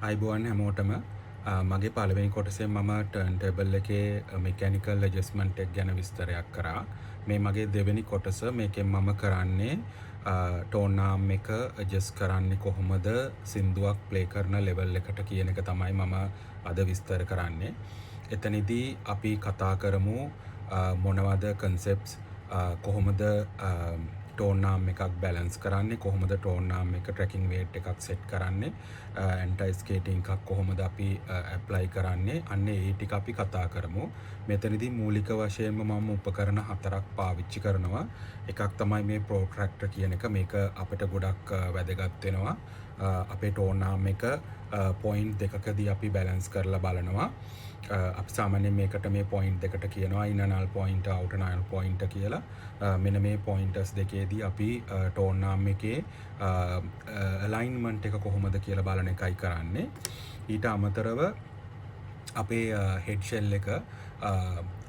අයිබෝන් හැමෝටම මගේ පළවෙනි කොටසේ මම ටර්න්ටේබල් එකේ මෙකැනිකල් ඇඩ්ජස්ට්මන්ට් එක ගැන විස්තරයක් කරා. මේ මගේ දෙවෙනි කොටස. මේකෙන් මම කරන්නේ ටෝන් ආම් එක ඇඩ්ජස්ට් කරන්නේ කොහොමද සින්දුවක් ප්ලේ කරන ලෙවල් එකට කියන එක තමයි මම අද විස්තර කරන්නේ. එතනදී අපි කතා කරමු මොනවද කන්සෙප්ට්ස්, කොහොමද ටෝන් ආම් එකක් බැලන්ස් කරන්නේ, කොහොමද ටෝන් ආම් එක ට්‍රැකින් වේට් එකක් සෙට් කරන්නේ, ඇන්ටයි ස්කේටිං එකක් කොහොමද අපි ඇප්ලයි කරන්නේ, අන්න ඒ ටික අපි කතා කරමු. මෙතනදී මූලික වශයෙන්ම මම උපකරණ 4ක් පාවිච්චි කරනවා. එකක් තමයි මේ ප්‍රෝට්‍රැක්ටර් කියන එක. මේක අපිට ගොඩක් වැදගත් වෙනවා. අපේ ටෝන් ආම් එක පොයින්ට් දෙකකදී අපි බැලන්ස් කරලා බලනවා. අපි සාමාන්‍යයෙන් මේකට මේ පොයින්ට් දෙකට කියනවා ඉන්නර් නල් පොයින්ට්, අවුටර් නල් පොයින්ට් කියලා. මෙන්න මේ පොයින්ටර්ස් දෙකේදී අපි ටෝන් ආම් එකේ අලයින්මන්ට් එක කොහොමද කියලා බලන එකයි කරන්නේ. ඊට අමතරව අපේ හෙඩ් ෂෙල් එක,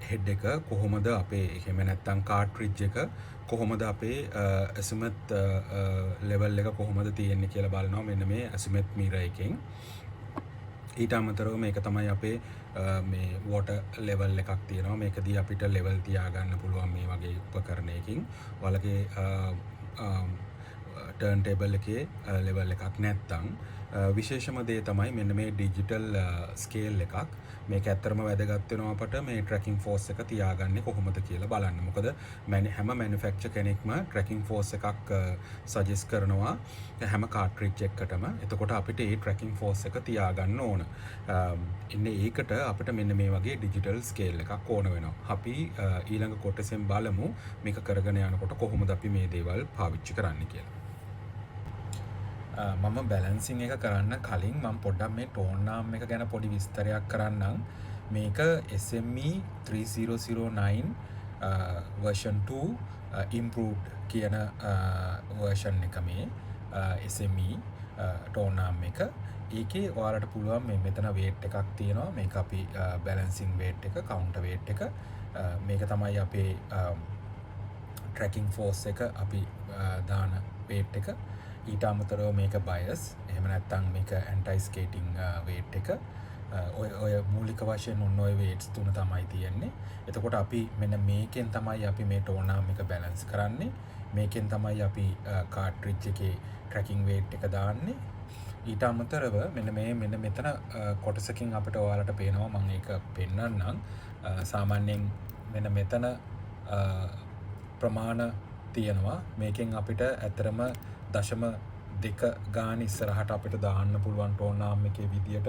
හෙඩ් එක කොහොමද අපේ, එහෙම නැත්නම් කාට්රිජ් එක කොහොමද අපේ ඇසිමත් ලෙවල් එක කොහොමද තියෙන්නේ කියලා බලනවා මෙන්න මේ ඇසිමත් මීරර් එකෙන්. ඊට අමතරව මේක තමයි අපේ මේ වෝටර් ලෙවල් එකක් තියෙනවා. මේකදී අපිට ලෙවල් තියාගන්න පුළුවන් මේ වගේ උපකරණයකින්. ඔයාලගේ ටර්න්ටේබල් එකේ ලෙවල් එකක් නැත්තම් විශේෂම දේ තමයි මෙන්න මේ ඩිජිටල් ස්කේල් එකක්. මේක ඇත්තටම වැදගත් වෙනවා අපට මේ ට්‍රැකින් ෆෝස් එක තියාගන්නේ කොහොමද කියලා බලන්න. මොකද හැම මැනුෆැක්චරර් කෙනෙක්ම ට්‍රැකින් ෆෝස් එකක් සජෙස්ට් කරනවා හැම කාට්රිජ් එකකටම. එතකොට අපිට මේ ට්‍රැකින් ෆෝස් එක තියාගන්න ඕන. ඉන්නේ ඒකට අපිට මෙන්න මේ වගේ ඩිජිටල් ස්කේල් එකක් ඕන වෙනවා. අපි ඊළඟ කොටසෙන් බලමු මේක කරගෙන යනකොට කොහොමද අපි මේ දේවල් පාවිච්චි කරන්නේ කියලා. මම බැලන්සිං එක කරන්න කලින් මම පොඩ්ඩක් මේ ටෝන් ආම් එක ගැන පොඩි විස්තරයක් කරන්නම්. මේක SME 3009 version 2 improved කියන version එක මේ SME ටෝන් ආම් එක. ඒකේ ඔයාලට පුළුවන් මේ මෙතන weight එකක් තියෙනවා. මේක අපි බැලන්සිං weight එක, counter weight එක. මේක තමයි අපේ tracking force එක අපි දාන weight එක. ඊට අමතරව මේක බයස්, එහෙම නැත්නම් මේක ඇන්ටයි ස්කේටිං වේට් එක. ඔය මූලික වශයෙන් ඔන්න ඔය වේට්ස් තුන තමයි තියෙන්නේ. එතකොට අපි මෙන්න මේකෙන් තමයි අපි මේ ටෝන් ආම් එක බැලන්ස් කරන්නේ. මේකෙන් තමයි අපි කාට්රිජ් එකේ ට්‍රැකින් වේට් එක දාන්නේ. ඊට අමතරව මෙන්න මෙතන කොටසකින් අපිට ඔයාලට පේනවා, මම ඒක පෙන්නන්නම්. සාමාන්‍යයෙන් මෙන්න මෙතන ප්‍රමාණ තියෙනවා. මේකෙන් අපිට ඇතරම 0.2 ගාන ඉස්සරහට අපිට දාන්න පුළුවන් ටෝන් ආම් එකේ විදියට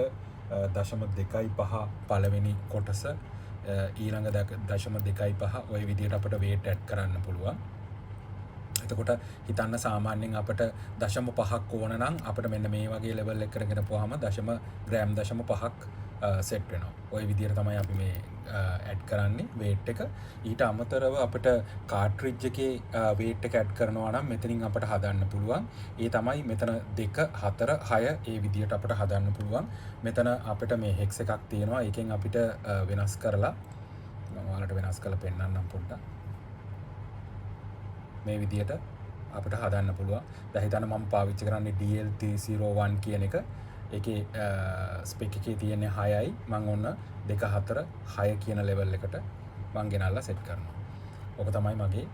0.25 පළවෙනි කොටස, ඊළඟ 0.25 ওই විදියට අපිට weight add කරන්න පුළුවන්. එතකොට හිතන්න සාමාන්‍යයෙන් අපිට 0.5ක් ඕන නම් අපිට මෙන්න මේ වගේ ලෙවල් එකකට ගෙනපුවාම ග්‍රෑම් 0.5ක් සෙට් වෙනවා. ওই විදියට තමයි අපි මේ ඇඩ් කරන්නේ weight එක. ඊට අමතරව අපිට කාට්රිජ් එකේ weight එක ඇඩ් කරනවා නම් මෙතනින් අපිට හදන්න පුළුවන්. ඒ තමයි මෙතන 2 4 6 ඒ විදියට අපිට හදන්න පුළුවන්. මෙතන අපිට මේ හෙක්ස් එකක් තියෙනවා. ඒකෙන් අපිට වෙනස් කරලා මම ඔයාලට වෙනස් කරලා පෙන්නන්නම් පොඩ්ඩක්. මේ විදියට අපිට හදන්න පුළුවන්. දැන් හිතන්න මම පාවිච්චි කරන්නේ DL301 කියන එක. ඒකේ ස්පෙක් එකේ තියෙන්නේ 6යි. මම ඔන්න 2 4 6 කියන ලෙවල් එකට මම ගෙනල්ලා සෙට් කරනවා. ඔක තමයි මගේ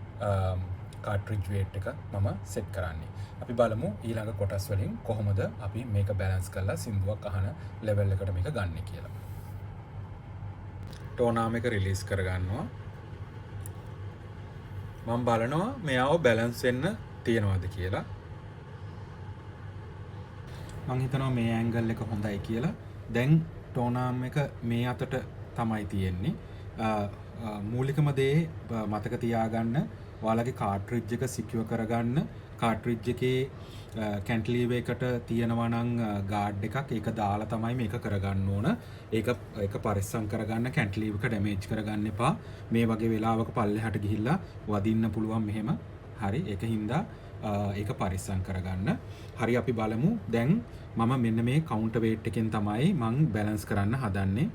කාට්රිජ් වේට් එක මම සෙට් කරන්නේ. අපි බලමු ඊළඟ කොටස් වලින් කොහොමද අපි මේක බැලන්ස් කරලා සින්දුවක් අහන ලෙවල් එකට මේක ගන්න කියලා. ටෝන් ආම් එක රිලීස් කරගන්නවා. මම බලනවා මෙයාව බැලන්ස් වෙන්න තියනවාද කියලා. මම හිතනවා මේ ඇන්ගල් එක හොඳයි කියලා. දැන් ටෝන් ආම් එක මේ අතට තමයි තියෙන්නේ. මූලිකම දේ මතක තියාගන්න, ඔයාලගේ කාට්රිජ් එක සිකියුර් කරගන්න. කාට්රිජ් එකේ කැන්ටිලීවර් එකට තියෙනවා නම් ගාඩ් එකක්, ඒක දාලා තමයි මේක කරගන්න ඕන. ඒක පරිස්සම් කරගන්න, කැන්ටිලීවර් එක ඩැමේජ් කරගන්න එපා. මේ වගේ වෙලාවක පල්ලෙහාට ගිහිල්ලා වදින්න පුළුවන් මෙහෙම. හරි, ඒක හින්දා ඒක පරිස්සම් කරගන්න. හරි, අපි බලමු. දැන් මම මෙන්න මේ කවුන්ටර් වේට් එකෙන් තමයි මම බැලන්ස් කරන්න හදන්නේ.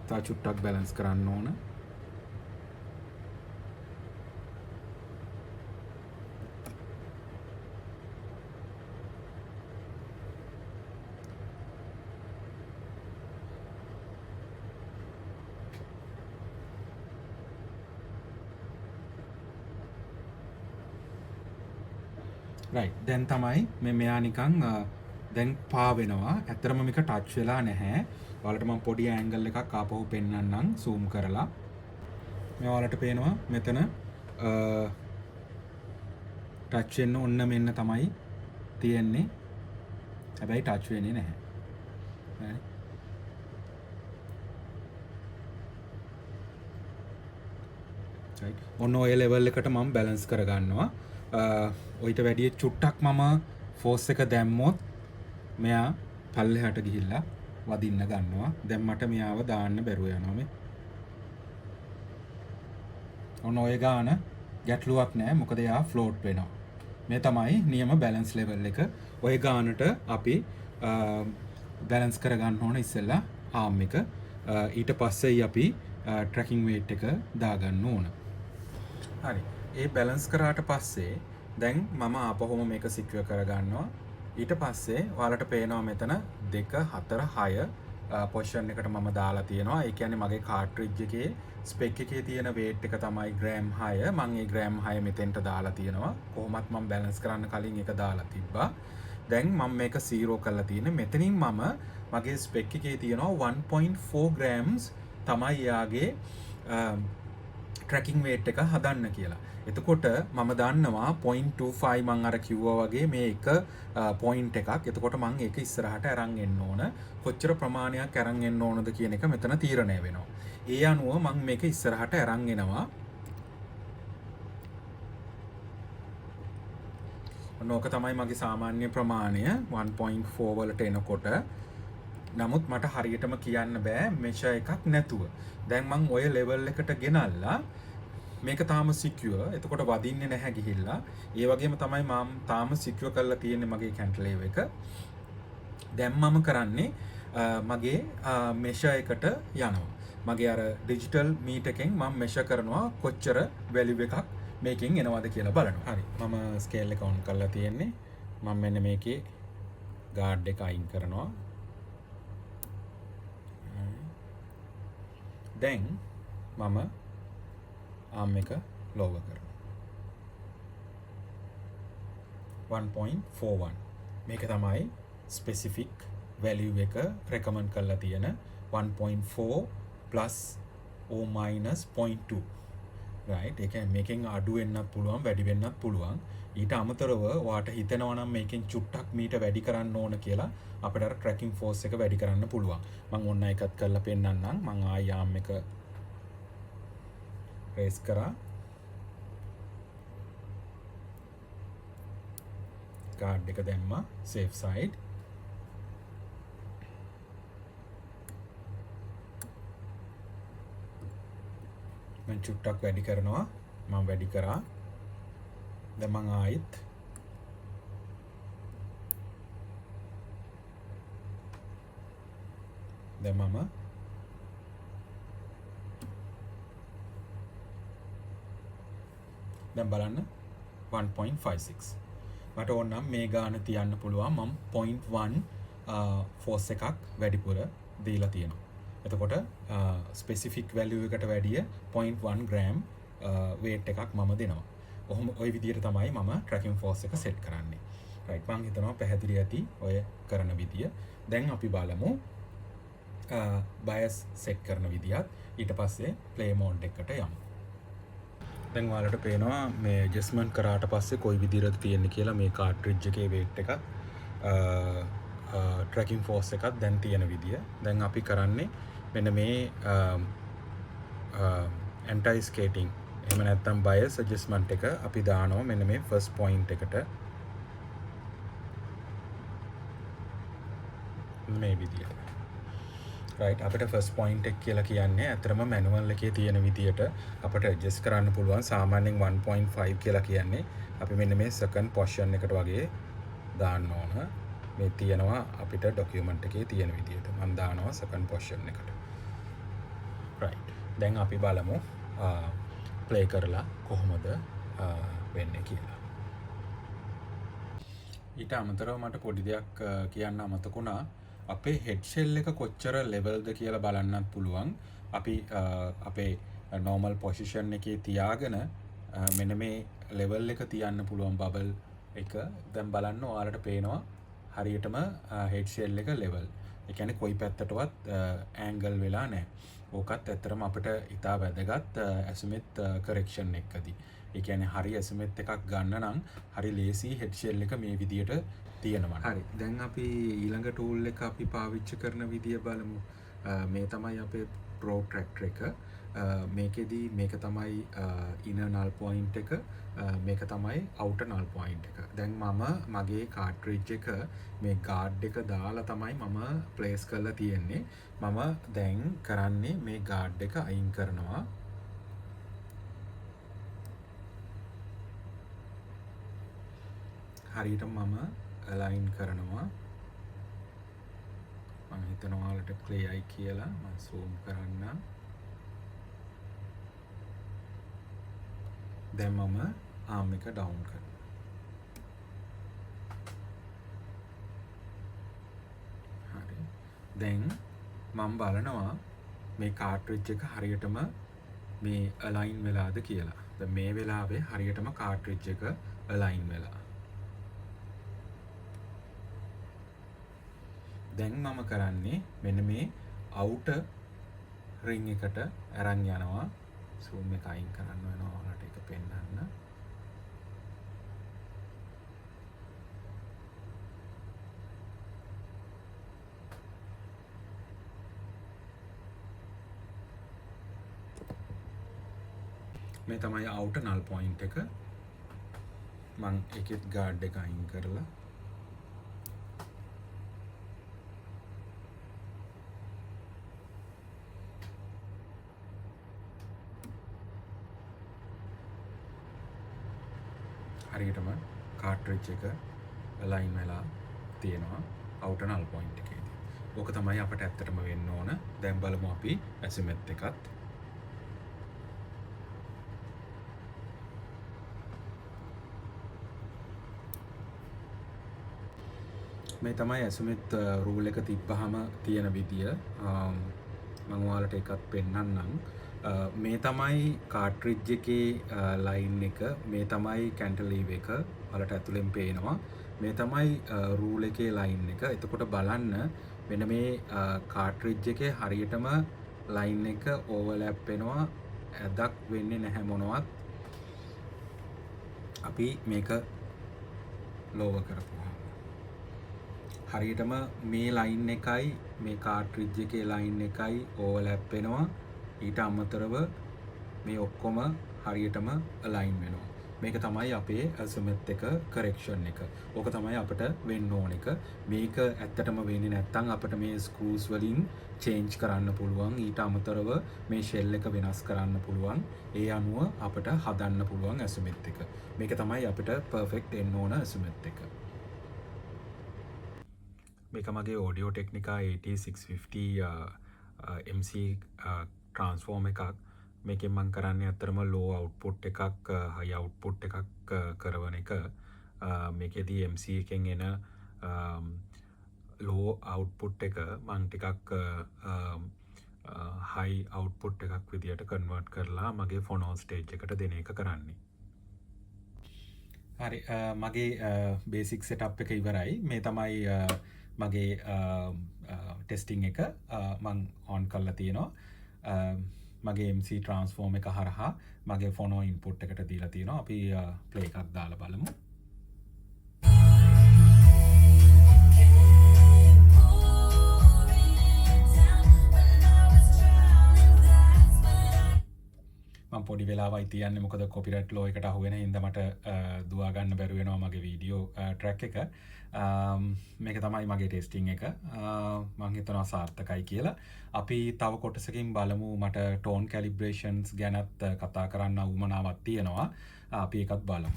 තා චුට්ටක් බැලන්ස් කරන්න ඕන. රයිට්. දැන් තමයි මෙයා නිකන් දැන් පා වෙනවා. ඇත්තටම මේක ටච් වෙලා නැහැ. ඔයාලට මම පොඩි ඇන්ගල් එකක් ආපහු පෙන්නන්නම් zoom කරලා. මේ ඔයාලට පේනවා මෙතන ටච් වෙන්න ඔන්න මෙන්න තමයි තියෙන්නේ. හැබැයි ටච් වෙන්නේ නැහැ. හරි. ඔන්න ඔය ලෙවල් එකට මම බැලන්ස් කරගන්නවා. ඔයිට වැඩිය චුට්ටක් මම ෆෝස් එක දැම්මොත් මෙයා පල්ලෙහාට ගිහිල්ලා වදින්න ගන්නවා. දැන් මට මෙයාව දාන්න බැරුව යනවා මේ. ඔන්න ඔය ගාන ගැටලුවක් නෑ මොකද එයා ෆ්ලෝට් වෙනවා. මේ තමයි නියම බැලන්ස් ලෙවල් එක. ඔය ගානට අපි බැලන්ස් කරගන්න ඕන ඉස්සෙල්ලා ආම් එක. ඊට පස්සේ අපි ට්‍රැකින් වේට් එක දාගන්න ඕන. හරි. ඒ බැලන්ස් කරාට පස්සේ දැන් මම ආපහුම මේක සික්යුර් කරගන්නවා. ඊට පස්සේ ඔයාලට පේනවා මෙතන 2 4 6 පොසිෂන් එකට මම දාලා තියෙනවා. ඒ කියන්නේ මගේ කාට්‍රිජ් එකේ ස්පෙක් එකේ තියෙන weight එක තමයි ග්‍රෑම් 6. මම ඒ ග්‍රෑම් 6 මෙතෙන්ට දාලා තියෙනවා. කොහොමත් මම බැලන්ස් කරන්න කලින් ඒක දාලා තිබ්බා. දැන් මම මේක 0 කරලා තියෙන්නේ. මෙතනින් මම මගේ ස්පෙක් එකේ තියෙනවා 1.4 grams තමයි යාගේ ට්‍රැකින් වේට් එක හදන්න කියලා. එතකොට මම දන්නවා 0.25 මං අර කිව්වා වගේ මේ එක පොයින්ට් එකක්. එතකොට මං ඒක ඉස්සරහට අරන් එන්න ඕන. කොච්චර ප්‍රමාණයක් අරන් එන්න ඕනද කියන එක මෙතන තීරණය වෙනවා. ඒ අනුව මං මේක ඉස්සරහට අරන් එනවා. ඕක තමයි මගේ සාමාන්‍ය ප්‍රමාණය 1.4 වලට එනකොට. නමුත් මට හරියටම කියන්න බෑ මෙෂර් එකක් නැතුව. දැන් මං ඔය ලෙවල් එකට ගෙනල්ලා මේක තාම සිකියුර්. එතකොට වදින්නේ නැහැ ගිහිල්ලා. ඒ වගේම තමයි මම තාම සිකියුර් කරලා තියෙන්නේ මගේ කැන්ටිලේව් එක. දැන් මම කරන්නේ මගේ මෙෂර් එකට යනවා. මගේ අර ඩිජිටල් මීටර් එකෙන් මම මෙෂර් කරනවා කොච්චර වැලියු එකක් මේකෙන් එනවද කියලා බලනවා. හරි. මම ස්කේල් එක ඔන් කරලා තියෙන්නේ. මම මෙන්න මේකේ ගාඩ් එක අයින් කරනවා. දැන් මම ආම් එක ලෝවර් කරනවා 1.41. මේක තමයි ස්පෙસિෆික් වැලියු එක රෙකමන්ඩ් කරලා තියෙන 1.4 plus o minus 0.2. right. ඒ කියන්නේ මේකෙන් අඩු වෙන්නත් පුළුවන් වැඩි වෙන්නත් පුළුවන්. ඊට අමතරව ඔයාට හිතෙනවා නම් මේකෙන් චුට්ටක් මීට වැඩි කරන්න ඕන කියලා අපිට අර ට්‍රැකින් ෆෝස් එක වැඩි කරන්න පුළුවන්. මම ඔන්න එකත් කරලා පෙන්නන්නම්. මම ආයි ආම් එක රේස් කරා. කාඩ් එක දැම්මා සේෆ් සයිඩ්. මම චුට්ටක් වැඩි කරනවා. මම වැඩි කරා. දැන් මම ආයිත් දැන් මම දැන් බලන්න 1.56. මට ඕනම් මේ ගාන තියන්න පුළුවන්. මම 0.1 ෆෝස් එකක් වැඩිපුර දීලා තියෙනවා. එතකොට ස්පෙસિෆික් වැලියු එකට වැඩිය 0.1 ග්‍රෑම් weight එකක් මම දෙනවා. ඔහොම ওই විදිහට තමයි මම ට්‍රැකින් ෆෝස් එක සෙට් කරන්නේ. රයිට්. මම හිතනවා පැහැදිලි ඇති ඔය කරන විදිය. දැන් අපි බලමු බයස් සෙට් කරන විදියත්. ඊට පස්සේ ප්ලේ මෝඩ් එකට යමු. දැන් ඔයාලට පේනවා මේ ඇඩ්ජස්ට්මන්ට් කරාට පස්සේ කොයි විදිහටද තියෙන්නේ කියලා මේ කාට්‍රිජ් එකේ weight එක ට්‍රැකින් ෆෝස් එකක් දැන් තියෙන විදිය. දැන් අපි කරන්නේ මෙන්න මේ ඇන්ටයි ස්කේටිං එහෙම නැත්නම් බයස් ඇඩ්ජස්ට්මන්ට් එක අපි දානවා මෙන්න මේ ෆස්ට් පොයින්ට් එකට. මේ විදියට. right. අපිට ෆස්ට් පොයින්ට් එක කියලා කියන්නේ අතරම මැනුවල් එකේ තියෙන විදියට අපිට ඇඩ්ජස්ට් කරන්න පුළුවන්. සාමාන්‍යයෙන් 1.5 කියලා කියන්නේ අපි මෙන්න මේ සෙකන්ඩ් පොසිෂන් එකට වගේ දාන්න ඕන. මේ තියෙනවා අපිට ડોකියුමන්ට් එකේ තියෙන විදියට. මම දානවා සෙකන්ඩ් පොසිෂන් එකට. right. දැන් අපි බලමු ප්ලේ කරලා කොහොමද වෙන්නේ කියලා. ඊට අමතරව මට පොඩි දෙයක් කියන්න අමතකුණා. අපේ හෙඩ් ෂෙල් එක කොච්චර ලෙවල්ද කියලා බලන්නත් පුළුවන්. අපි අපේ නෝමල් පොසිෂන් එකේ තියාගෙන මෙන්න මේ ලෙවල් එක තියන්න පුළුවන් බබල් එක දැන් බලන්න ඔයාලට පේනවා හරියටම හෙඩ් ෂෙල් එක ලෙවල්. ඒ කියන්නේ කොයි පැත්තටවත් ඇන්ගල් වෙලා නැහැ. ඕකත් ඇත්තටම අපිට ඉතා වැදගත් ඇසිමෙත් කරෙක්ෂන් එකකදී. ඒ කියන්නේ හරි ඇසිමෙත් එකක් ගන්න නම් හරි ලේසි හෙඩ් ෂෙල් එක මේ විදියට තියෙනවා. හරි. දැන් අපි ඊළඟ ටූල් එක අපි පාවිච්චි කරන විදිය බලමු. මේ තමයි අපේ ප්‍රොට්‍රැක්ටර් එක. මේකෙදී මේක තමයි ඉනර් නල් පොයින්ට් එක, මේක තමයි අවුටර් නල් පොයින්ට් එක. දැන් මම මගේ කාට්රිජ් එක මේ ගාඩ් එක දාලා තමයි මම ප්ලේස් කරලා තියෙන්නේ. මම දැන් කරන්නේ මේ ගාඩ් එක අයින් කරනවා. හරියට මම අලයින් කරනවා. මම හිතනවා ඔයාලට ක්ලියර්යි කියලා. මම zoom කරන්නම්. දැන් මම ආම් එක ඩවුන් කරනවා. හරි. දැන් මම බලනවා මේ කාට්රිජ් එක හරියටම මේ අලයින් වෙලාද කියලා. දැන් මේ වෙලාවේ හරියටම කාට්රිජ් එක අලයින් වෙලා. දැන් මම කරන්නේ මෙන්න මේ අවුටර් රින් එකට අරන් යනවා. zoom එක අයින් කරන්න වෙනවා ඔයාලට ඒක පෙන්වන්න. මේ තමයි අවුටර් නල් පොයින්ට් එක. මම ඒකෙත් ගාඩ් එක අයින් කරලා හරියටම කාට්රිජ් එක අලයින් වෙලා තියෙනවා අවුටර් නල් පොයින්ට් එකේදී. ඕක තමයි අපිට ඇත්තටම වෙන්න ඕන. දැන් බලමු අපි ඇසිමෙත් එකත්. මේ තමයි ඇසිමෙත් රූල් එක තිබ්බහම තියෙන විදිය. මම ඔයාලට එකක් පෙන්නන්නම්. මේ තමයි කාට්රිජ් එකේ ලයින් එක, මේ තමයි කැන්ටලීව් එක ඔයාලට ඇතුලෙන් පේනවා. මේ තමයි රූල් එකේ ලයින් එක. එතකොට බලන්න මෙන්න මේ කාට්රිජ් එකේ හරියටම ලයින් එක ඕවර්ලැප් වෙනවා. ඇදක් වෙන්නේ නැහැ මොනවත්. අපි මේක ලෝවර් කරපුවා. හරියටම මේ ලයින් එකයි මේ කාට්රිජ් එකේ ලයින් එකයි ඕවර්ලැප් වෙනවා. ඊට අමතරව මේ ඔක්කොම හරියටම අලයින් වෙනවා. මේක තමයි අපේ ඇසිමෙත් එක කරෙක්ෂන් එක. ඕක තමයි අපිට වෙන්න ඕන එක. මේක ඇත්තටම වෙන්නේ නැත්නම් අපිට මේ ස්ක්‍රූස් වලින් චේන්ජ් කරන්න පුළුවන්. ඊට අමතරව මේ ෂෙල් එක වෙනස් කරන්න පුළුවන්. ඒ අනුව අපිට හදන්න පුළුවන් ඇසිමෙත් එක. මේක තමයි අපිට පර්ෆෙක්ට් එන්න ඕන ඇසිමෙත් එක. මේක මගේ ඔඩියෝ ටෙක්නිකා AT650 MC ට්‍රාන්ස්ෆෝර්ම් එකක්. මේකෙන් මම කරන්නේ අතරම ලෝ අවුට්පුට් එකක් හයි අවුට්පුට් එකක් කරවන එක. මේකෙදී MC එකෙන් එන ලෝ අවුට්පුට් එක මම ටිකක් හයි අවුට්පුට් එකක් විදියට කන්වර්ට් කරලා මගේ ෆොනෝ ස්ටේජ් එකට දෙන එක කරන්නේ. හරි, මගේ බේසික් සෙටප් එක ඉවරයි. මේ තමයි මගේ ටෙස්ටිං එක මම ඔන් කරලා තියෙනවා. මගේ MC ට්‍රාන්ස්ෆෝර්ම් එක හරහා මගේ ෆොනෝ ඉන්පුට් එකට දීලා තියෙනවා. අපි ප්ලේ එකක් දාලා බලමු. මම පොඩි වෙලාවයි තියන්නේ මොකද කොපිරයිට් ලෝ එකට අහු වෙන හින්දා මට දුවා ගන්න බැරි වෙනවා මගේ වීඩියෝ ට්‍රැක් එක. මේක තමයි මගේ ටෙස්ටිං එක. මම හිතනවා සාර්ථකයි කියලා. අපි තව කොටසකින් බලමු. මට ටෝන් කැලිබ්‍රේෂන්ස් ගැනත් කතා කරන්න උවමනාවක් තියෙනවා. අපි ඒකත් බලමු.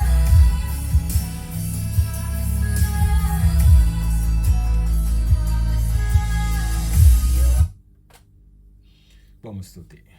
බොහොම ස්තුතියි.